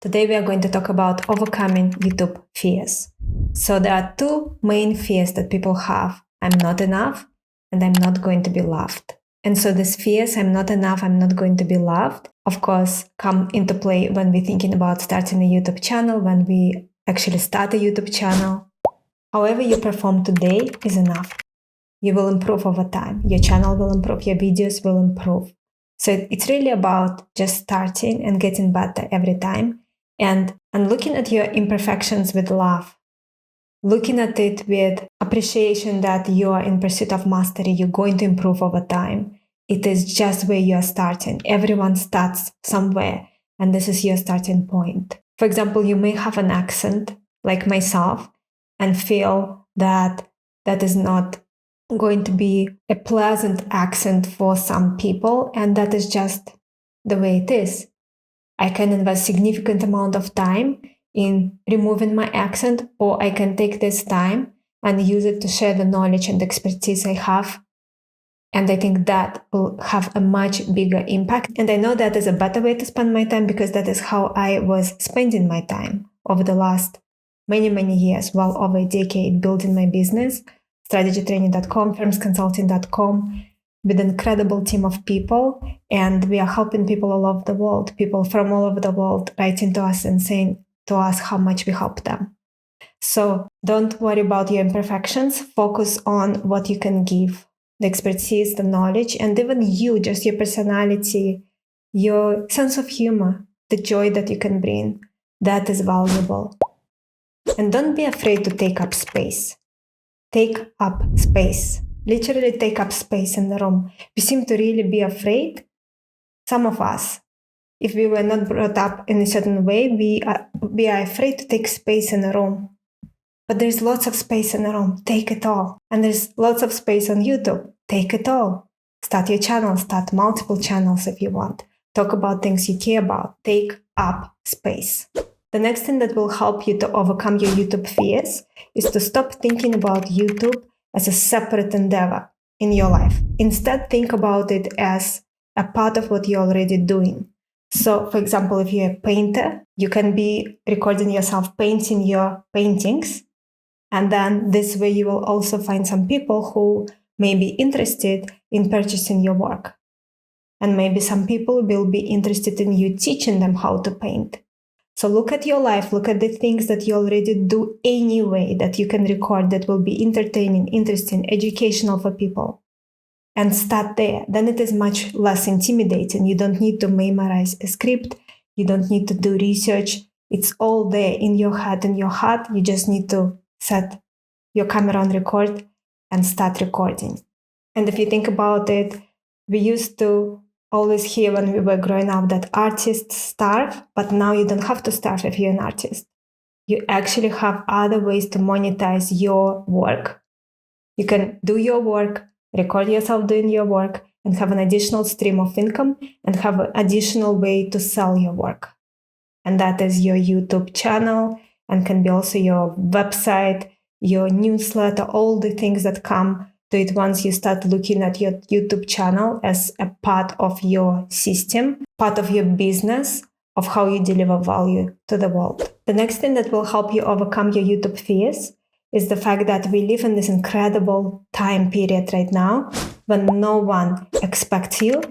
Today we are going to talk about overcoming YouTube fears. So there are two main fears that people have. I'm not enough and I'm not going to be loved. And so these fears, I'm not enough, I'm not going to be loved, of course, come into play when we're thinking about starting a YouTube channel, when we actually start a YouTube channel. However you perform today is enough. You will improve over time. Your channel will improve, your videos will improve. So it's really about just starting and getting better every time and looking at your imperfections with love, looking at it with appreciation that you are in pursuit of mastery, you're going to improve over time. It is just where you are starting. Everyone starts somewhere, and this is your starting point. For example, you may have an accent like myself and feel that that is not going to be a pleasant accent for some people, and that is just the way it is. I can invest significant amount of time in removing my accent, or I can take this time and use it to share the knowledge and expertise I have. And I think that will have a much bigger impact. And I know that is a better way to spend my time because that is how I was spending my time over the last many, many years, well over a decade, building my business, strategytraining.com, firmsconsulting.com, with an incredible team of people. And we are helping people all over the world, people from all over the world writing to us and saying to us how much we help them. So don't worry about your imperfections. Focus on what you can give, the expertise, the knowledge, and even you, just your personality, your sense of humor, the joy that you can bring. That is valuable. And don't be afraid to take up space. Take up space. Literally take up space in the room. We seem to really be afraid. Some of us, if we were not brought up in a certain way, we are afraid to take space in a room. But there's lots of space in a room. Take it all. And there's lots of space on YouTube. Take it all. Start your channel. Start multiple channels if you want. Talk about things you care about. Take up space. The next thing that will help you to overcome your YouTube fears is to stop thinking about YouTube as a separate endeavor in your life. Instead, think about it as a part of what you're already doing. So, for example, if you're a painter, you can be recording yourself painting your paintings. And then this way you will also find some people who may be interested in purchasing your work. And maybe some people will be interested in you teaching them how to paint. So look at your life, look at the things that you already do anyway that you can record that will be entertaining, interesting, educational for people. And start there. Then it is much less intimidating. You don't need to memorize a script. You don't need to do research. It's all there in your head. In your heart, you just need to set your camera on record and start recording. And if you think about it, we used to always hear when we were growing up that artists starve, but now you don't have to starve if you're an artist. You actually have other ways to monetize your work. You can do your work, record yourself doing your work, and have an additional stream of income and have an additional way to sell your work. And that is your YouTube channel and can be also your website, your newsletter, all the things that come to it once you start looking at your YouTube channel as a part of your system, part of your business, of how you deliver value to the world. The next thing that will help you overcome your YouTube fears is the fact that we live in this incredible time period right now when no one expects you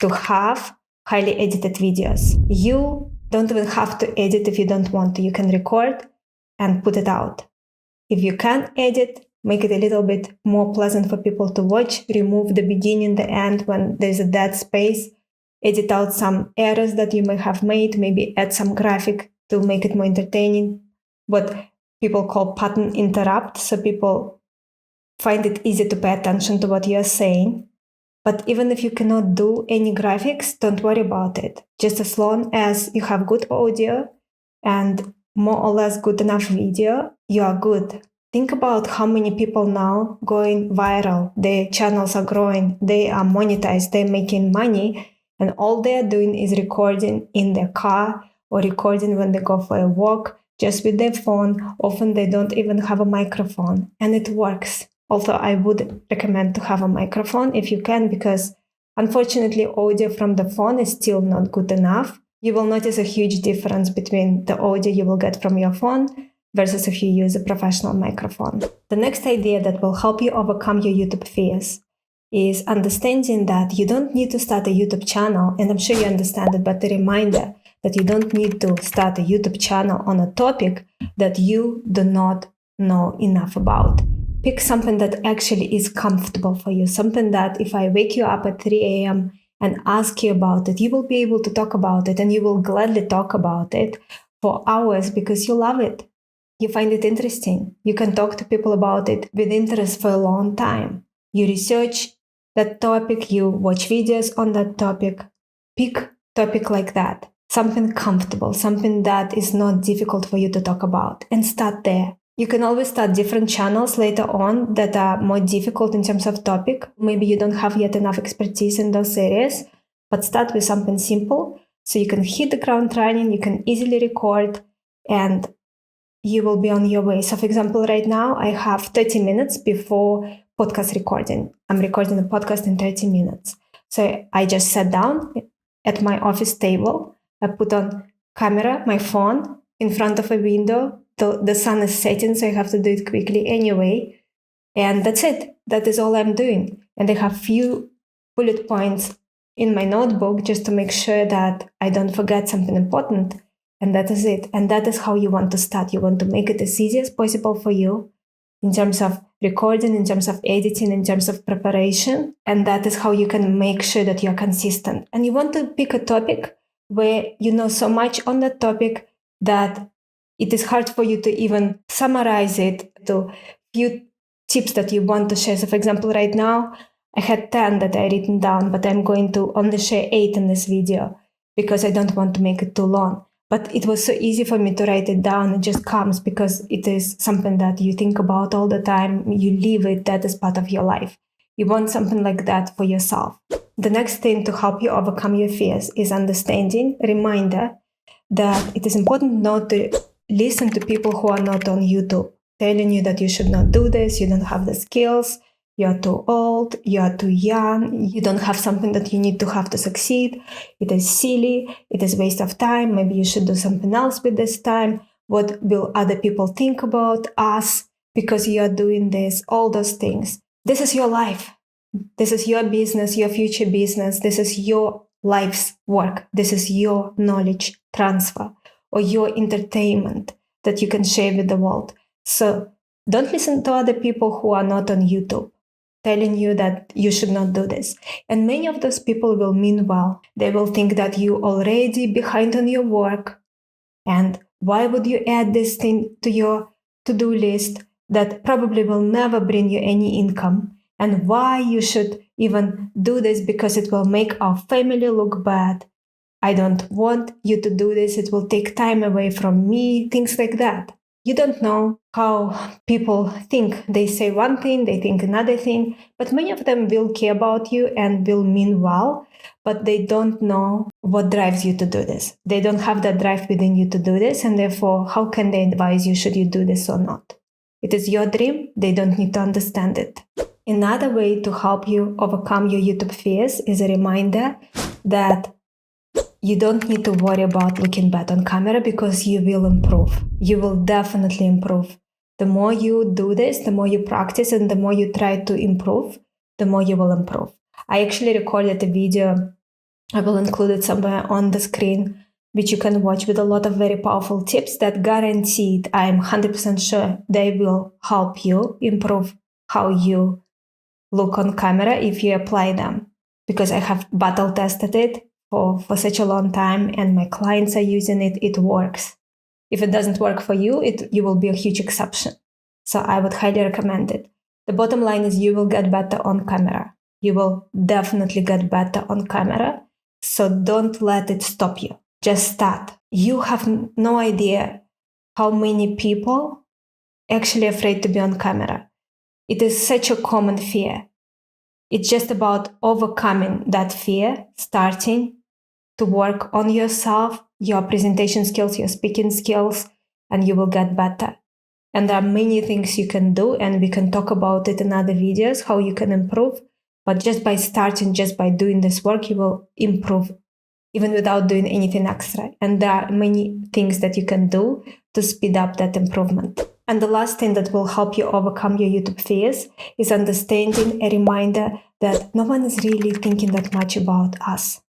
to have highly edited videos. You don't even have to edit if you don't want to. You can record and put it out. If you can edit, make it a little bit more pleasant for people to watch, remove the beginning, the end when there's a dead space, edit out some errors that you may have made, maybe add some graphic to make it more entertaining. What people call pattern interrupt, so people find it easy to pay attention to what you're saying. But even if you cannot do any graphics, don't worry about it. Just as long as you have good audio and more or less good enough video, you are good. Think about how many people now going viral. Their channels are growing, they are monetized, they're making money, and all they're doing is recording in their car or recording when they go for a walk, just with their phone. Often they don't even have a microphone, and it works. Although I would recommend to have a microphone if you can, because unfortunately audio from the phone is still not good enough. You will notice a huge difference between the audio you will get from your phone versus if you use a professional microphone. The next idea that will help you overcome your YouTube fears is understanding that you don't need to start a YouTube channel, and I'm sure you understand it, but a reminder that you don't need to start a YouTube channel on a topic that you do not know enough about. Pick something that actually is comfortable for you, something that if I wake you up at 3 a.m. and ask you about it, you will be able to talk about it, and you will gladly talk about it for hours because you love it. You find it interesting. You can talk to people about it with interest for a long time. You research that topic, you watch videos on that topic. Pick topic like that, something comfortable, something that is not difficult for you to talk about, and start there. You can always start different channels later on that are more difficult in terms of topic. Maybe you don't have yet enough expertise in those areas, but start with something simple so you can hit the ground running, you can easily record, and you will be on your way. So for example, right now I have 30 minutes before podcast recording. I'm recording a podcast in 30 minutes. So I just sat down at my office table. I put on camera, my phone in front of a window. The sun is setting, so I have to do it quickly anyway. And that's it. That is all I'm doing. And I have few bullet points in my notebook just to make sure that I don't forget something important. And that is it. And that is how you want to start. You want to make it as easy as possible for you in terms of recording, in terms of editing, in terms of preparation. And that is how you can make sure that you're consistent. And you want to pick a topic where you know so much on that topic that it is hard for you to even summarize it to few tips that you want to share. So for example, right now, I had 10 that I written down, but I'm going to only share 8 in this video because I don't want to make it too long. But it was so easy for me to write it down. It just comes because it is something that you think about all the time. You live it. That is part of your life. You want something like that for yourself. The next thing to help you overcome your fears is understanding, reminder that it is important not to listen to people who are not on YouTube, telling you that you should not do this, you don't have the skills, you're too old, you're too young, you don't have something that you need to have to succeed. It is silly, it is waste of time, maybe you should do something else with this time. What will other people think about us because you are doing this? All those things. This is your life. This is your business, your future business. This is your life's work. This is your knowledge transfer or your entertainment that you can share with the world. So don't listen to other people who are not on YouTube telling you that you should not do this. And many of those people will mean well. They will think that you already behind on your work. And why would you add this thing to your to-do list that probably will never bring you any income? And why you should even do this because it will make our family look bad. I don't want you to do this. It will take time away from me, things like that. You don't know how people think. They say one thing, they think another thing, but many of them will care about you and will mean well, but they don't know what drives you to do this. They don't have that drive within you to do this, and therefore, how can they advise you should you do this or not? It is your dream. They don't need to understand it. Another way to help you overcome your YouTube fears is a reminder that you don't need to worry about looking bad on camera because you will improve. You will definitely improve. The more you do this, the more you practice and the more you try to improve, the more you will improve. I actually recorded a video. I will include it somewhere on the screen, which you can watch with a lot of very powerful tips that guaranteed, I'm 100% sure they will help you improve how you look on camera if you apply them. Because I have battle tested it for such a long time and my clients are using it, it works. If it doesn't work for you, you will be a huge exception. So I would highly recommend it. The bottom line is you will get better on camera. You will definitely get better on camera. So don't let it stop you. Just start. You have no idea how many people actually afraid to be on camera. It is such a common fear. It's just about overcoming that fear, starting to work on yourself, your presentation skills, your speaking skills, and you will get better. And there are many things you can do, and we can talk about it in other videos, how you can improve. But just by starting, just by doing this work, you will improve even without doing anything extra. And there are many things that you can do to speed up that improvement. And the last thing that will help you overcome your YouTube fears is understanding a reminder that no one is really thinking that much about us.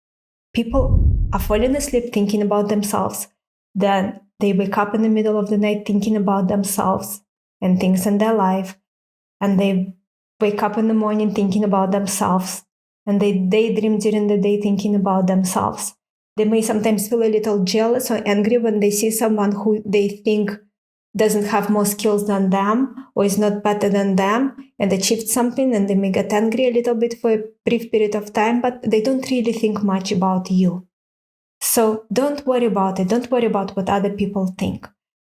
People are falling asleep thinking about themselves. Then they wake up in the middle of the night thinking about themselves and things in their life. And they wake up in the morning thinking about themselves. And they daydream during the day thinking about themselves. They may sometimes feel a little jealous or angry when they see someone who they think doesn't have more skills than them or is not better than them and achieved something, and they may get angry a little bit for a brief period of time, but they don't really think much about you. So don't worry about it. Don't worry about what other people think.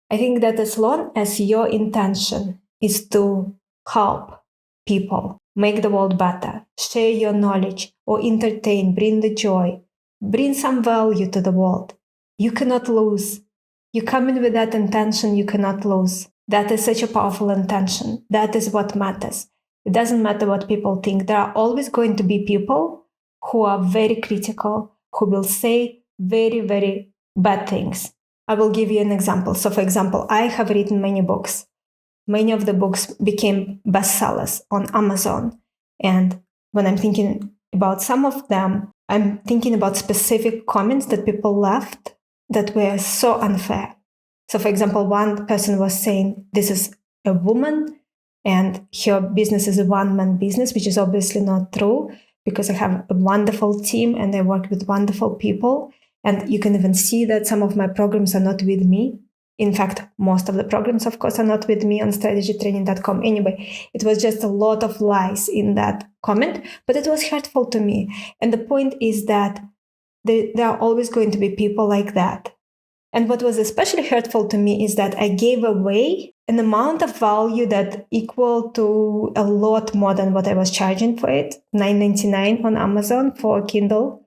I think that as long as your intention is to help people, make the world better, share your knowledge, or entertain, bring the joy, bring some value to the world, you cannot lose. You come in with that intention, you cannot lose. That is such a powerful intention. That is what matters. It doesn't matter what people think. There are always going to be people who are very critical, who will say very, very bad things. I will give you an example. So, for example, I have written many books. Many of the books became bestsellers on Amazon. And when I'm thinking about some of them, I'm thinking about specific comments that people left that were so unfair. So, for example, one person was saying, this is a woman and her business is a one-man business, which is obviously not true because I have a wonderful team and I work with wonderful people. And you can even see that some of my programs are not with me. In fact, most of the programs, of course, are not with me on strategytraining.com. Anyway, it was just a lot of lies in that comment, but it was hurtful to me. And the point is that there are always going to be people like that. And what was especially hurtful to me is that I gave away an amount of value that equal to a lot more than what I was charging for it, $9.99 on Amazon for Kindle.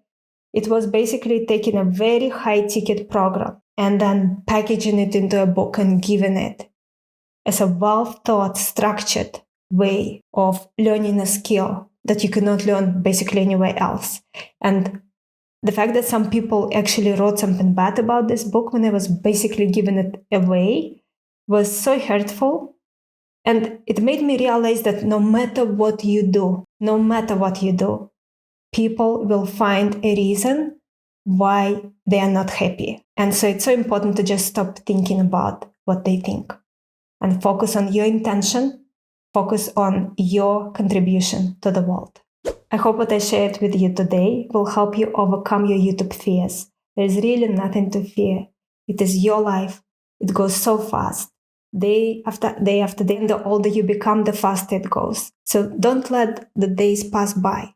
It was basically taking a very high ticket program and then packaging it into a book and giving it as a well-thought, structured way of learning a skill that you cannot learn basically anywhere else. And the fact that some people actually wrote something bad about this book when I was basically giving it away was so hurtful. And it made me realize that no matter what you do, people will find a reason why they are not happy. And so it's so important to just stop thinking about what they think and focus on your intention, focus on your contribution to the world. I hope what I shared with you today will help you overcome your YouTube fears. There is really nothing to fear. It is your life. It goes so fast. Day after day after day, and the older you become, the faster it goes. So don't let the days pass by.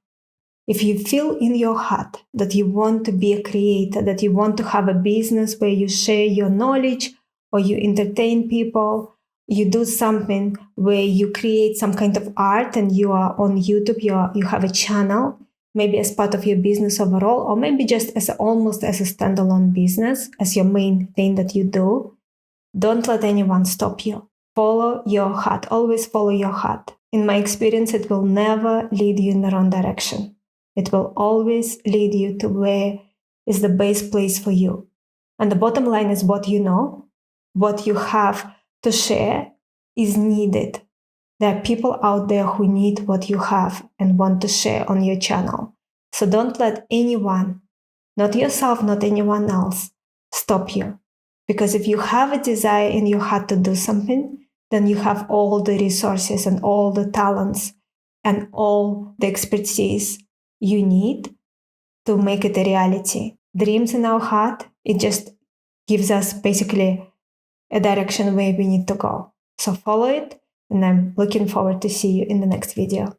If you feel in your heart that you want to be a creator, that you want to have a business where you share your knowledge or you entertain people, you do something where you create some kind of art and you are on YouTube, you have a channel, maybe as part of your business overall, or maybe just almost as a standalone business, as your main thing that you do, don't let anyone stop you. Follow your heart. Always follow your heart. In my experience, it will never lead you in the wrong direction. It will always lead you to where is the best place for you. And the bottom line is what you know, what you have to share is needed. There are people out there who need what you have and want to share on your channel. So don't let anyone, not yourself, not anyone else, stop you. Because if you have a desire in your heart to do something, then you have all the resources and all the talents and all the expertise you need to make it a reality. Dreams in our heart, it just gives us basically a direction where we need to go. So follow it, and I'm looking forward to see you in the next video.